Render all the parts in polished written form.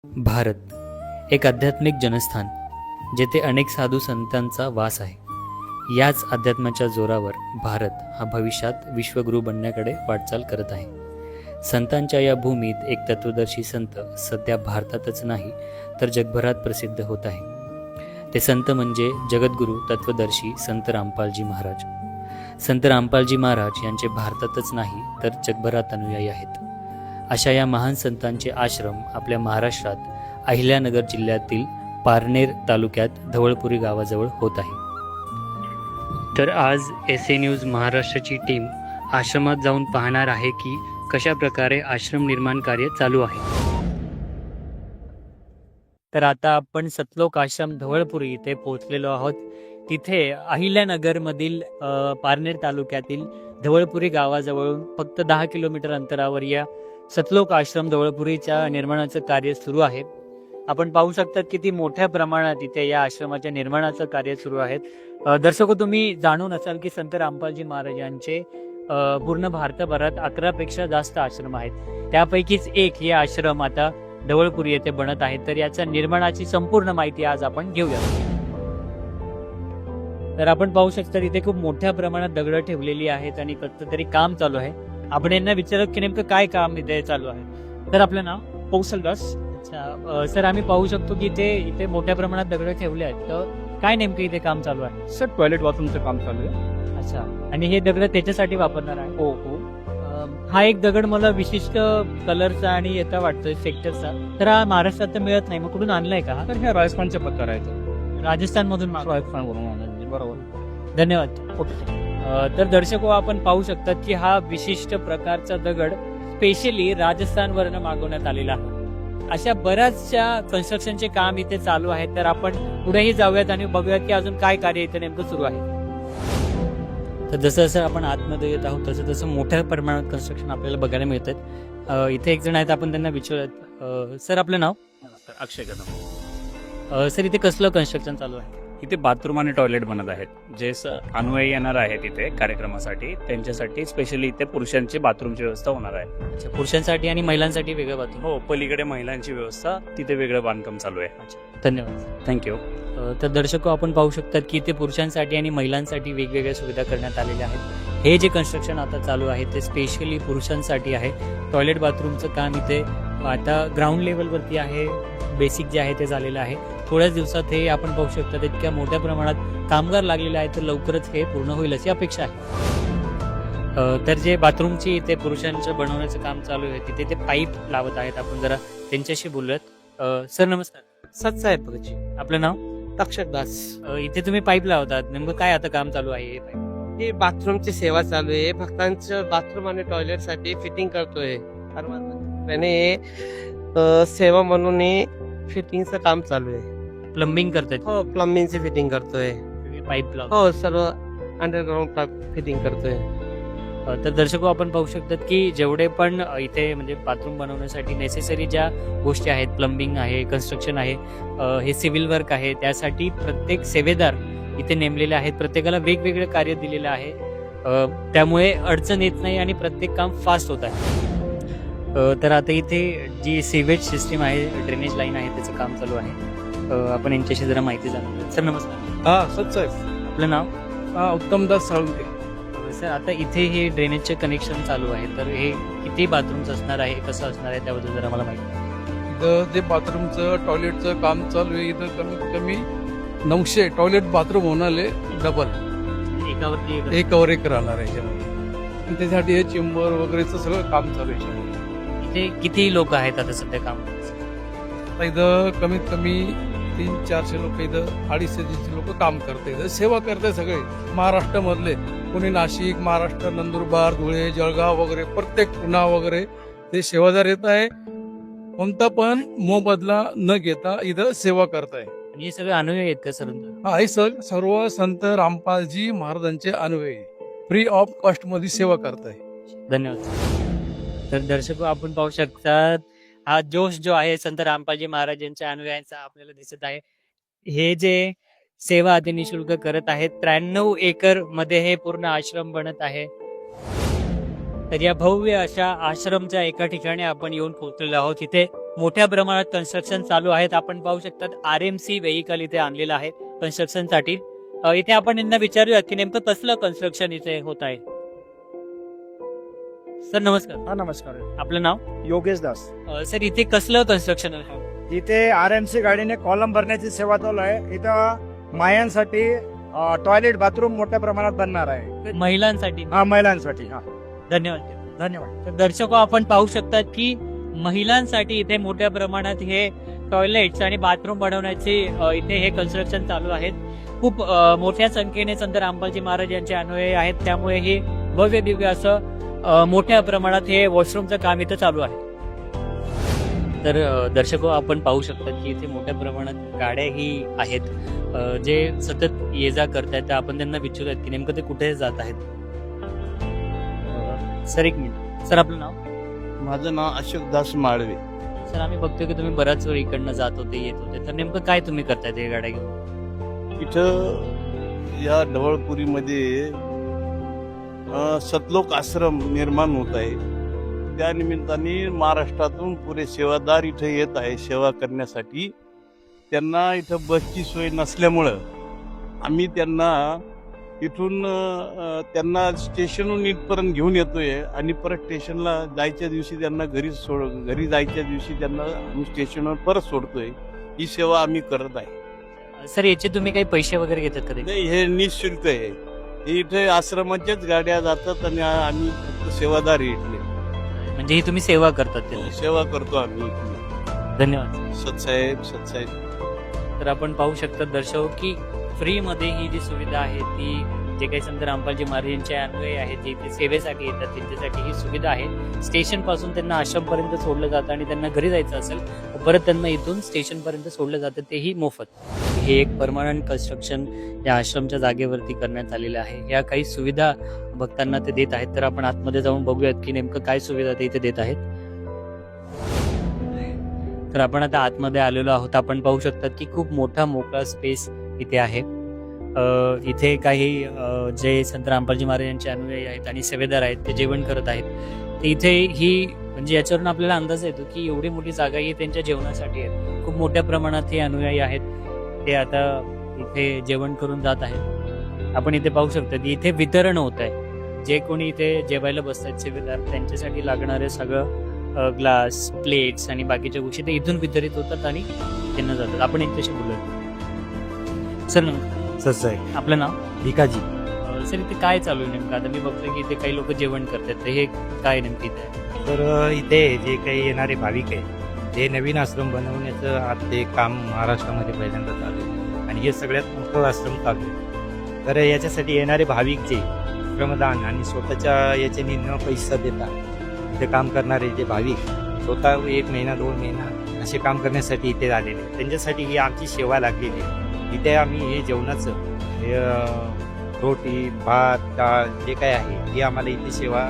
भारत एक आध्यात्मिक जनस्थान, जेथे अनेक साधू संतांचा वास आहे. याच अध्यात्माच्या जोरावर भारत हा भविष्यात विश्वगुरू बनण्याकडे वाटचाल करत आहे. संतांच्या या भूमीत एक तत्वदर्शी संत सध्या भारतातच नाही तर जगभरात प्रसिद्ध होत आहे. ते संत म्हणजे जगद्गुरू तत्वदर्शी संत रामपालजी महाराज. संत रामपालजी महाराज यांचे भारतातच नाही तर जगभरात अनुयायी आहेत. अशा या महान संतांचे आश्रम आपल्या महाराष्ट्रात अहिल्यानगर जिल्ह्यातील पारनेर तालुक्यात धवळपुरी गावाजवळ होत आहे. तर आज SA न्यूज महाराष्ट्राची टीम आश्रमात जाऊन पाहणार आहे की कशा प्रकारे आश्रम निर्माण कार्य चालू आहे. तर आता आपण सतलोक आश्रम धवळपुरी इथे पोहोचलेलो आहोत. तिथे अहिल्यानगरमधील पारनेर तालुक्यातील धवळपुरी गावाजवळून फक्त 10 किलोमीटर अंतरावर या सतलोक आश्रम धवळपुरीच्या निर्माणाचं कार्य सुरू आहे. आपण पाहू शकता किती मोठ्या प्रमाणात इथे या आश्रमाच्या निर्माणाचं कार्य सुरू आहे. दर्शको, तुम्ही जाणून असाल की संत रामपालजी महाराज यांचे पूर्ण भारतभरात 11 पेक्षा जास्त आश्रम आहेत. त्यापैकीच एक हे आश्रम आता धवळपुरी येथे बनत आहे. तर याच्या निर्माणाची संपूर्ण माहिती आज आपण घेऊया. तर आपण पाहू शकता इथे खूप मोठ्या प्रमाणात दगड ठेवलेली आहेत आणि कसं तरी काम चालू आहे. आपण यांना विचारत की नेमकं काय काम इथे चालू आहे. तर आपलं नाव? कौशलदास. अच्छा सर, आम्ही पाहू शकतो की इथे मोठ्या प्रमाणात दगड ठेवले आहेत. तर काय नेमकं इथे काम चालू आहे? सर, टॉयलेट बाथरूमचं काम चालू आहे. अच्छा, आणि हे दगड त्याच्यासाठी वापरणार आहे? हो हो. हा एक दगड मला विशिष्ट कलरचा आणि याचा वाटतोय सेक्टरचा. तर हा महाराष्ट्रात तर मिळत नाही, मग कुठून आणलाय का? तर ह्या राजस्थानचे पत्तर आहेत. राजस्थान मधून? राजस्थानवरून आणले. बरोबर. धन्यवाद. तर दर्शको, आपण पाहू शकतात की हा विशिष्ट प्रकारचा दगड स्पेशली राजस्थानवरनं मागवण्यात आलेला आहे. अशा बऱ्याचशा कन्स्ट्रक्शनचे काम इथे चालू आहे. तर आपण पुढेही जाऊयात आणि बघूयात की अजून काय कार्य इथे नेमकं सुरू आहे. तर जसं जसं आपण आतमध्ये येत आहोत तसं तसं मोठ्या प्रमाणात कन्स्ट्रक्शन आपल्याला बघायला मिळतात. इथे एक जण आहेत, आपण त्यांना विचारूयात. सर, आपलं नाव? अक्षय कदम. सर, इथे कसलं कन्स्ट्रक्शन चालू आहे? इथे बाथरूम आणि टॉयलेट बनत आहेत. जे अनुयायी येणार आहेत इथे कार्यक्रमासाठी, त्यांच्यासाठी स्पेशली इथे पुरुषांची बाथरूमची व्यवस्था होणार आहे. अच्छा, पुरुषांसाठी आणि महिलांसाठी वेगळं बाथरूम? हो, पलीकडे महिलांची व्यवस्था, तिथे वेगळं बांधकाम चालू आहे. अच्छा, धन्यवाद. थँक्यू. तर दर्शको, आपण पाहू शकतात की इथे पुरुषांसाठी आणि महिलांसाठी वेगवेगळ्या सुविधा करण्यात आलेल्या आहेत. हे जे कन्स्ट्रक्शन आता चालू आहे ते स्पेशली पुरुषांसाठी आहे. टॉयलेट बाथरूमचं काम इथे आता ग्राउंड लेवलवरती आहे. बेसिक जे आहे ते झालेलं आहे. थोड्याच दिवसात हे आपण पाहू शकतात इतक्या मोठ्या प्रमाणात कामगार लागलेले आहेत. तर लवकरच हे पूर्ण होईल अशी अपेक्षा आहे. तर जे बाथरूमची इथे पुरुषांचं बनवण्याचं काम चालू आहे तिथे ते पाईप लावत आहेत. आपण जरा त्यांच्याशी बोलूयात. सर, नमस्कार. सतसाहेब भगतजी. आपलं नाव? तक्षक दास. इथे तुम्ही पाईप लावतात, नेमकं काय आता काम चालू आहे? हे पाईप ही बाथरूमची सेवा चालू आहे. भक्तांचं बाथरूम आणि टॉयलेट साठी फिटिंग करतोय. सेवा म्हणून फिटिंगचं काम चालू आहे. प्लंबिंग करतात? हो, प्लंबिंगची फिटिंग करतोय. पाईप लाव. हो, सर्व अंडरग्राऊंड फिटिंग करतोय. तर दर्शको, आपण पाहू शकतात की जेवढे पण इथे म्हणजे बाथरूम बनवण्यासाठी नेसेसरी ज्या गोष्टी आहेत, प्लंबिंग आहे, कन्स्ट्रक्शन आहे, हे सिव्हिल वर्क आहे, त्यासाठी प्रत्येक सेवेदार इथे नेमलेले आहेत. प्रत्येकाला वेगवेगळे कार्य दिलेलं आहे. त्यामुळे अडचण येत नाही आणि प्रत्येक काम फास्ट होत आहे. तर आता इथे जी सीवेज सिस्टीम आहे, ड्रेनेज लाईन आहे, त्याचं काम चालू आहे. आपण यांच्याशी जरा माहिती जाणून. सर, नमस्कार. हा, सतसाहेब. आपलं नाव? उत्तमदास साळुंके. सर, आता इथे हे ड्रेनेजचे कनेक्शन चालू आहे, तर हे किती बाथरूम्स असणार आहे, कसं असणार आहे, त्याबद्दल जरा मला माहिती. इथं जे बाथरूमचं टॉयलेटचं काम चालू आहे, इथं कमीत कमी 900 टॉयलेट बाथरूम होणारे डबल एकावरती एकावर एक राहणार आहे याच्यामध्ये. आणि त्यासाठी हे चेंबर वगैरेचं सगळं काम चालू आहे याच्यामध्ये. इथे किती लोक आहेत आता सध्या काम? आता इथं कमीत कमी 300-400 लोक, इथं 250 लोक काम करते. इथं सेवा करते सगळे महाराष्ट्रामधले. कोणी नाशिक, महाराष्ट्र, नंदुरबार, धुळे, जळगाव वगैरे प्रत्येक पुणा वगैरे ते सेवादार येत आहे. कोणता पण मोबदला न घेता इथं सेवा करताय. आणि हे सगळे अनुयायी आहेत का सर? हा, हे सर्व संत रामपालजी महाराजांचे अनुयायी फ्री ऑफ कॉस्ट मध्ये सेवा करताय. धन्यवाद. तर दर्शको, आपण पाहू शकतात हा जोश जो आहे संत रामपालजी महाराजांच्या अनुयायांचा आपल्याला दिसत आहे. हे जे सेवा ते निशुल्क करत आहेत. 93 एकर मध्ये हे पूर्ण आश्रम बनत आहे. तर या भव्य अशा आश्रमच्या एका ठिकाणी आपण येऊन पोहोचलेलो आहोत. इथे मोठ्या प्रमाणात कन्स्ट्रक्शन चालू आहेत. आपण पाहू शकतात RMC व्हेकल इथे आणलेलं आहे कन्स्ट्रक्शनसाठी. इथे आपण यांना विचारूया की नेमकं कसलं कन्स्ट्रक्शन इथे होत आहे. सर नमस्कार. हा नमस्कार. आपलं नाव? योगेश दास. सर इथे कसलं कन्स्ट्रक्शन आहे? इथे RMC गाडीने कॉलम भरण्याची सेवा चालू आहे. इथं मायांसाठी टॉयलेट बाथरूम मोठ्या प्रमाणात बनणार आहे. महिलांसाठी. हा महिलांसाठी. हा धन्यवाद. धन्यवाद. तर दर्शको आपण पाहू शकतात की महिलांसाठी इथे मोठ्या प्रमाणात हे टॉयलेट्स आणि बाथरूम बनवण्याचे इथे हे कन्स्ट्रक्शन चालू आहेत. खूप मोठ्या संख्येने संत रामपालजी महाराज यांचे अनुयायी आहेत, त्यामुळे हे भव्य दिव्य असं मोठ्या प्रमाणात हे वॉशरूमचं काम इथं चालू आहे. तर दर्शको आपण पाहू शकतात की इथे मोठ्या प्रमाणात गाड्याही आहेत जे सतत ये जा करतायत. तर आपण त्यांना विचारूयात की नेमकं ते कुठे जात आहेत. सर एक मिनिट. सर आपलं नाव? माझं नाव अशोक दास माळवे. सर आम्ही बघतोय की तुम्ही बराच वेळ इकडनं जात होते येत होते, तर नेमकं काय तुम्ही करताय ते गाड्या घेऊन? इथं या ढवळपुरीमध्ये सतलोक आश्रम निर्माण होत आहे. त्या निमित्ताने महाराष्ट्रातून पुरे सेवादार इथं येत आहे सेवा करण्यासाठी. त्यांना इथं बसची सोय नसल्यामुळं आम्ही त्यांना इथून त्यांना स्टेशनहून इथपर्यंत घेऊन येतोय आणि परत स्टेशनला जायच्या दिवशी त्यांना घरी जायच्या दिवशी त्यांना आम्ही स्टेशनवर परत सोडतोय. ही सेवा आम्ही करत आहे. सर याचे तुम्ही काही पैसे वगैरे घेतात का? नाही, हे निःशुल्क आहे. इथे आश्रमाच्याच गाड्या जातात आणि आम्ही फक्त सेवादार आहे इथले. म्हणजे ही तुम्ही सेवा करतात ते? सेवा करतो आम्ही. धन्यवाद. सत्साहेब. तर आपण पाहू शकता दर्शक की फ्री मध्ये ही जी सुविधा आहे ती जे काही संत रामपालजी महाराज यांचे अनुयायी आहेत जे इथे सेवेसाठी येतात त्यांच्यासाठी ही सुविधा आहे. स्टेशन पासून त्यांना आश्रमपर्यंत सोडलं जातं आणि त्यांना घरी जायचं असेल तर परत त्यांना इथून स्टेशन पर्यंत सोडलं जातं, तेही मोफत. हे एक परमनंट कन्स्ट्रक्शन या आश्रमच्या जागेवरती करण्यात आलेलं आहे. या काही सुविधा भक्तांना ते देत आहेत. तर आपण आतमध्ये जाऊन बघूयात की नेमकं काय सुविधा ते इथे देत आहेत. तर आपण आता आतमध्ये आलेलो आहोत. आपण पाहू शकतात की खूप मोठा मोकळा स्पेस इथे आहे. इथे काही जे संत रामपालजी महाराज यांचे अनुयायी आहेत आणि सेवेदार आहेत ते जेवण करत आहेत. ते इथे ही म्हणजे याच्यावरून आपल्याला अंदाज येतो की एवढी मोठी जागा ही त्यांच्या जेवणासाठी आहे. खूप मोठ्या प्रमाणात हे अनुयायी आहेत, ते आता इथे जेवण करून जात आहेत. आपण इथे पाहू शकतो की इथे वितरण होत आहे. जे कोणी इथे जेवायला बसतात सेवेदार त्यांच्यासाठी लागणारे सगळं ग्लास, प्लेट्स आणि बाकीच्या गोष्टी ते इथून वितरित होतात आणि त्यांना जातात. आपण एकट्याशी बोलूया. सर नमस्कार. साहेब. आपलं नाव? भिकाजी. सर इथे काय चालू आहे नेमकं? आता मी बघतोय की इथे काही लोक जेवण करतात, तर हे काय नेमकं इथे? तर इथे जे काही येणारे भाविक आहे ते नवीन आश्रम बनवण्याचं आज ते काम महाराष्ट्रामध्ये पहिल्यांदा चालू आहे आणि हे सगळ्यात मोठं आश्रम चालू आहे. तर याच्यासाठी येणारे भाविक जे श्रमदान आणि स्वतःच्या याच्याने न पैसा देता इथे काम करणारे जे भाविक स्वतः 1 महिना 2 महिना असे काम करण्यासाठी इथे आलेले त्यांच्यासाठी ही आमची सेवा लागलेली आहे. इथे आम्ही हे जेवणाचं रोटी, भात, डाळ जे काय आहे ही आम्हाला इथे सेवा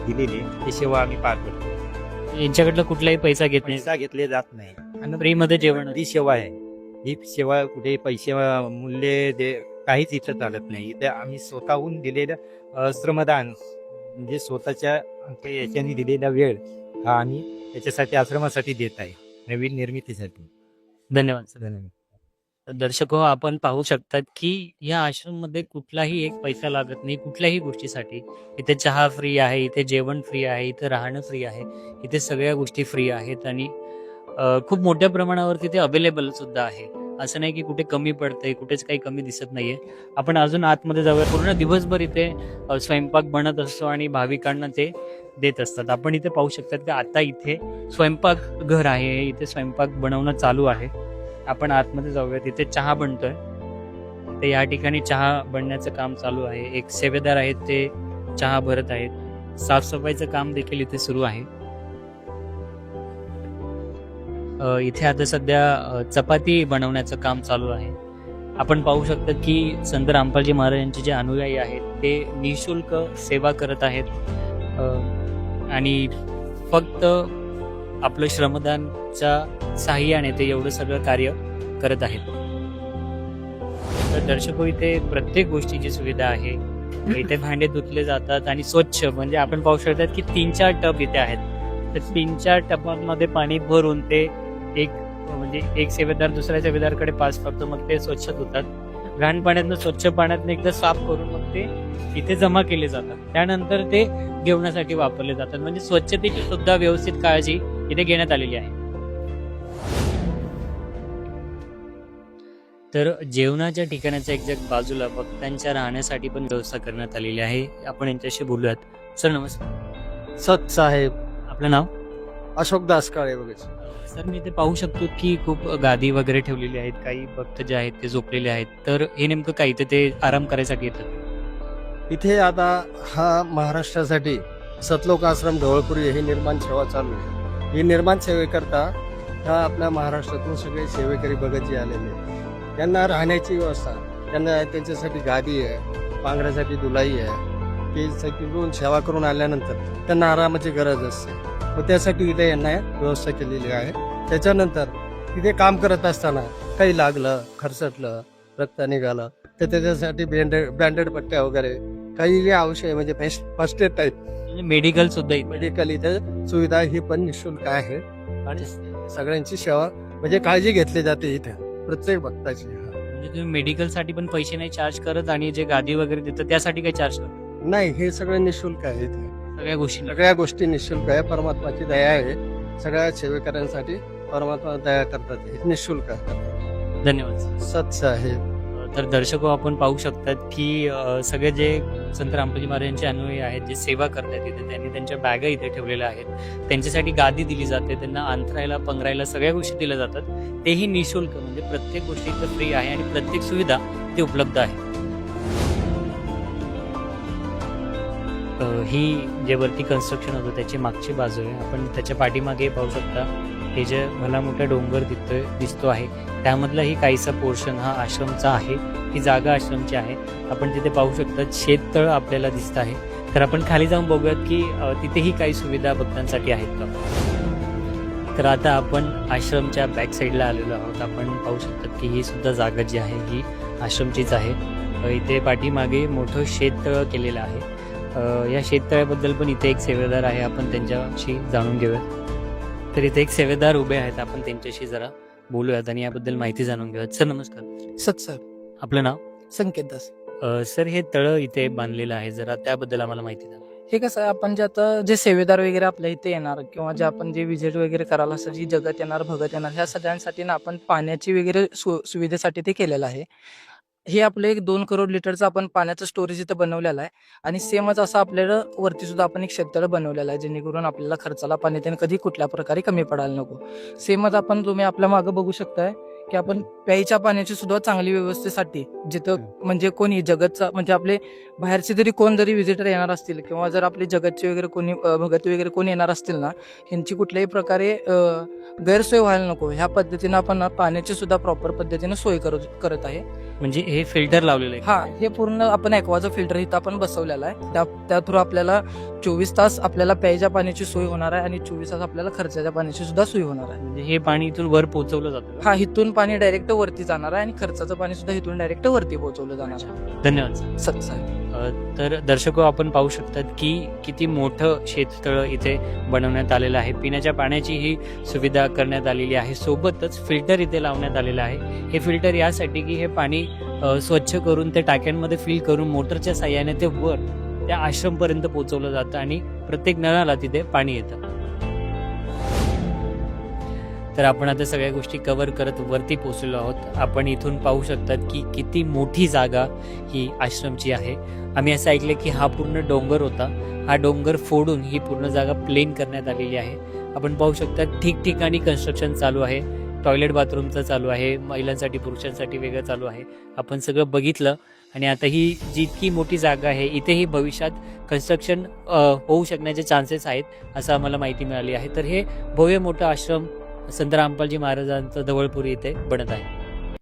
दिलेली ती सेवा आम्ही पार करतो. यांच्याकडलं कुठलाही पैसा घेत नाही, पैसा घेतले जात नाही आणि फ्री मध्ये जेवण. ही सेवा आहे. ही सेवा कुठे पैसे मूल्य दे काहीच इथं चालत नाही. इथे आम्ही स्वतःहून दिलेलं श्रमदान म्हणजे स्वतःच्या याच्याने दिलेला वेळ हा आम्ही याच्यासाठी आश्रमासाठी देत आहे, नवीन निर्मितीसाठी. धन्यवाद सर. धन्यवाद. दर्शक हो, आपण पाहू शकतात की या आश्रम मध्ये कुठलाही एक पैसा लागत नाही कुठल्याही गोष्टीसाठी. इथे चहा फ्री आहे, इथे जेवण फ्री आहे, इथे राहणं फ्री आहे, इथे सगळ्या गोष्टी फ्री आहेत आणि खूप मोठ्या प्रमाणावर तिथे अवेलेबल सुद्धा आहे. असं नाही की कुठे कमी पडतंय, कुठेच काही कमी दिसत नाहीये. आपण अजून आतमध्ये जाऊया. पूर्ण दिवसभर इथे स्वयंपाक बनत असतो आणि भाविकांना ते देत असतात. आपण इथे पाहू शकतात की आता इथे स्वयंपाक घर आहे, इथे स्वयंपाक बनवणं चालू आहे. आपण आतमध्ये जाऊया. तिथे चहा बनतोय. तर या ठिकाणी चहा बनण्याचं काम चालू आहे. एक सेवेदार आहेत ते चहा भरत आहेत. साफसफाईचं काम देखील इथे सुरू आहे. इथे आता सध्या चपाती बनवण्याचं काम चालू आहे. आपण पाहू शकता की संत रामपालजी महाराज यांचे जे अनुयायी आहेत ते निःशुल्क सेवा करत आहेत आणि फक्त आपलं श्रमदानच्या साहाय्याने ते एवढं सगळं कार्य करत आहेत. तर दर्शको, इथे प्रत्येक गोष्टीची सुविधा आहे. इथे भांडे धुतले जातात आणि स्वच्छ म्हणजे आपण पाहू शकतात की 3-4 टब इथे आहेत. तर 3-4 टबांमध्ये पाणी भरून ते एक म्हणजे एक सेवेदार दुसऱ्या सेवेदारकडे पास करतो, मग ते स्वच्छ होतात. घाण पाण्यातनं स्वच्छ पाण्यातनं एकदा साफ करून मग ते इथे जमा केले जातात. त्यानंतर ते जेवणासाठी वापरले जातात. म्हणजे स्वच्छतेची सुद्धा व्यवस्थित काळजी इथे घेण्यात आलेली आहे. तर जेवणाच्या ठिकाणाच्या एक्झॅक्ट बाजूला भक्तांच्या राहण्यासाठी पण व्यवस्था करण्यात आलेली आहे. आपण यांच्याशी बोलूयात. सर नमस्कार. सत साहेब. आपलं नाव? अशोक दास काळे वगैरे. सर मी ते पाहू शकतो की खूप गादी वगैरे ठेवलेली आहेत. काही भक्त जे आहेत ते झोपलेले आहेत. तर हे नेमकं काय, इथे ते आराम करायसाठी येतात? इथे आता हा महाराष्ट्रासाठी सतलोक आश्रम ढवळपुरी ही निर्माण सेवा चालू आहे. ही निर्माण सेवेकरता हा आपल्या महाराष्ट्रातून सगळे सेवेकरी भगत जे आलेले आहेत. त्यांना राहण्याची व्यवस्था, त्यांना त्यांच्यासाठी गादी आहे, पांघरासाठी दुलाई आहे, की तिकडून सेवा करून आल्यानंतर त्यांना आरामाची गरज असते. व त्यासाठी इथे यांना व्यवस्था केलेली आहे. त्याच्यानंतर तिथे काम करत असताना काही लागलं, खरचटलं, रक्त निघालं तर त्याच्यासाठी बँडेड पट्ट्या वगैरे काही जे आवश्यक म्हणजे फर्स्ट एड टाईप म्हणजे मेडिकल सुद्धा इथे. मेडिकल इथे सुविधा ही पण निःशुल्क आहे आणि सगळ्यांची सेवा म्हणजे काळजी घेतली जाते इथे प्रत्येक भक्ताची. म्हणजे तुम्ही मेडिकलसाठी पण पैसे नाही चार्ज करत आणि जे गादी वगैरे देतात त्यासाठी काही चार्ज करत? नाही, हे सगळं निःशुल्क आहे इथे. सगळ्या गोष्टी निःशुल्क आहे. परमात्माची दया आहे. सगळ्या सेवेकऱ्यांसाठी परमात्मा दया करतात. हे निःशुल्क आहे. धन्यवाद. सत्य आहे. तर दर्शको आपण पाहू शकतात की सगळे जे संत रामपालजी महाराजांचे अनुयायी आहेत, जे सेवा करतात इथे, त्यांनी त्यांच्या बॅगा इथे ठेवलेल्या आहेत. त्यांच्यासाठी गादी दिली जाते, त्यांना अंथरायला पंघरायला सगळ्या गोष्टी दिल्या जातात. तेही निःशुल्क. म्हणजे प्रत्येक गोष्टी इथं फ्री आहे आणि प्रत्येक सुविधा ती उपलब्ध आहे. ही जे वरती कन्स्ट्रक्शन होतं त्याची मागची बाजू आहे. आपण त्याच्या पाठीमागे पाहू शकता हे जे भला मोठा डोंगर दिसतो आहे, त्यामधला ही काहीसा पोर्शन हा आश्रमचा आहे. ही जागा आश्रमची आहे. आपण तिथे पाहू शकता शेततळ आपल्याला दिसत आहे. तर आपण खाली जाऊन बघूयात की तिथेही काही सुविधा भक्तांसाठी आहेत का. तर आता आपण आश्रमच्या बॅक साईडला आलेलो आहोत. आपण पाहू शकतात की ही सुद्धा जागा जी आहे ही आश्रमचीच आहे. इथे पाठीमागे मोठं शेततळ केलेलं आहे. या शेततळ्याबद्दल पण इथे एक सेवेदार आहे, आपण त्यांच्याशी जाणून घेऊया. तर इथे एक सेवेदार उभे आहेत, आपण त्यांच्याशी जरा बोलूयात आणि याबद्दल माहिती जाणून घेऊयात. सर नमस्कार. सत सर. आपलं नाव? संकेत दास. सर हे तळ इथे बांधलेलं आहे, जरा त्याबद्दल आम्हाला माहिती द्या. हे कसं आहे, आपण जे आता जे सेवेदार वगैरे आपल्या इथे येणार किंवा जे आपण जे विजिट वगैरे करायला असं जी जगत येणार भगत येणार ह्या सगळ्यांसाठी ना आपण पाण्याची वगैरे सुविधेसाठी ते केलेलं आहे. हे आपलं एक 2 करोड लिटरचं आपण पाण्याचं स्टोरेज इथं बनवलेलं आहे आणि सेमच असं आपल्याला वरती सुद्धा आपण एक शेततळ बनवलेलं आहे, जेणेकरून आपल्याला खर्चाला पाणी त्याने कधी कुठल्या प्रकारे कमी पडायला नको. सेमच आपण तुम्ही आपल्या मागं बघू शकताय की आपण प्यायच्या पाण्याची सुद्धा चांगली व्यवस्थेसाठी जिथं म्हणजे कोणी जगतचा म्हणजे आपले बाहेरचे जरी कोण जरी व्हिजिटर येणार असतील किंवा जर आपले जगतचे वगैरे कोणी भगत वगैरे कोणी येणार असतील ना, ह्यांची कुठल्याही प्रकारे गैरसोय व्हायला नको ह्या पद्धतीनं आपण पाण्याची सुद्धा प्रॉपर पद्धतीने सोय करत आहे. म्हणजे हे फिल्टर लावलेलं आहे? हा, हे पूर्ण आपण ॲक्वाचं फिल्टर इथं आपण बसवलेलं आहे. त्या थ्रू आपल्याला 24 तास आपल्याला प्यायच्या पाण्याची सोय होणार आहे आणि 24 तास आपल्याला खर्चाच्या पाण्याची सुद्धा सोय होणार आहे. म्हणजे हे पाणी इथून वर पोहोचवलं जातं? हा, इथून पाणी डायरेक्ट वरती जाणार आहे आणि खर्चाचं पाणी सुद्धा इथून डायरेक्ट वरती पोहोचवलं जाणार आहे. धन्यवाद. सत साहेब. तर दर्शको आपण पाहू शकतात की किती मोठं शेततळ इथे बनवण्यात आलेलं आहे. पिण्याच्या पाण्याची ही सुविधा करण्यात आलेली आहे. सोबतच फिल्टर इथे लावण्यात आलेलं आहे. हे फिल्टर यासाठी की हे पाणी स्वच्छ करून ते टाक्यांमध्ये फिल करून मोटरच्या साह्याने ते वर त्या आश्रमपर्यंत पोहोचवलं जातं आणि प्रत्येक नळाला तिथे पाणी येतं. तर आपण आता सगळ्या गोष्टी कव्हर करत वरती पोहोचलेलो आहोत. आपण इथून पाहू शकतात की किती मोठी जागा ही आश्रमची आहे. आम्ही असं ऐकलं की हा पूर्ण डोंगर होता. हा डोंगर फोडून ही पूर्ण जागा प्लेन करण्यात आलेली आहे. आपण पाहू शकता ठिकठिकाणी कन्स्ट्रक्शन चालू आहे. टॉयलेट बाथरूमचं चालू आहे, महिलांसाठी पुरुषांसाठी वेगळं चालू आहे. आपण सगळं बघितलं आणि आता ही जी इतकी मोठी जागा आहे इथेही भविष्यात कन्स्ट्रक्शन होऊ शकण्याचे चान्सेस आहेत असं आम्हाला माहिती मिळाली आहे. तर हे भव्य मोठं आश्रम संत रामपालजी महाराजांचं ढवळपुरी इथे बनत आहे.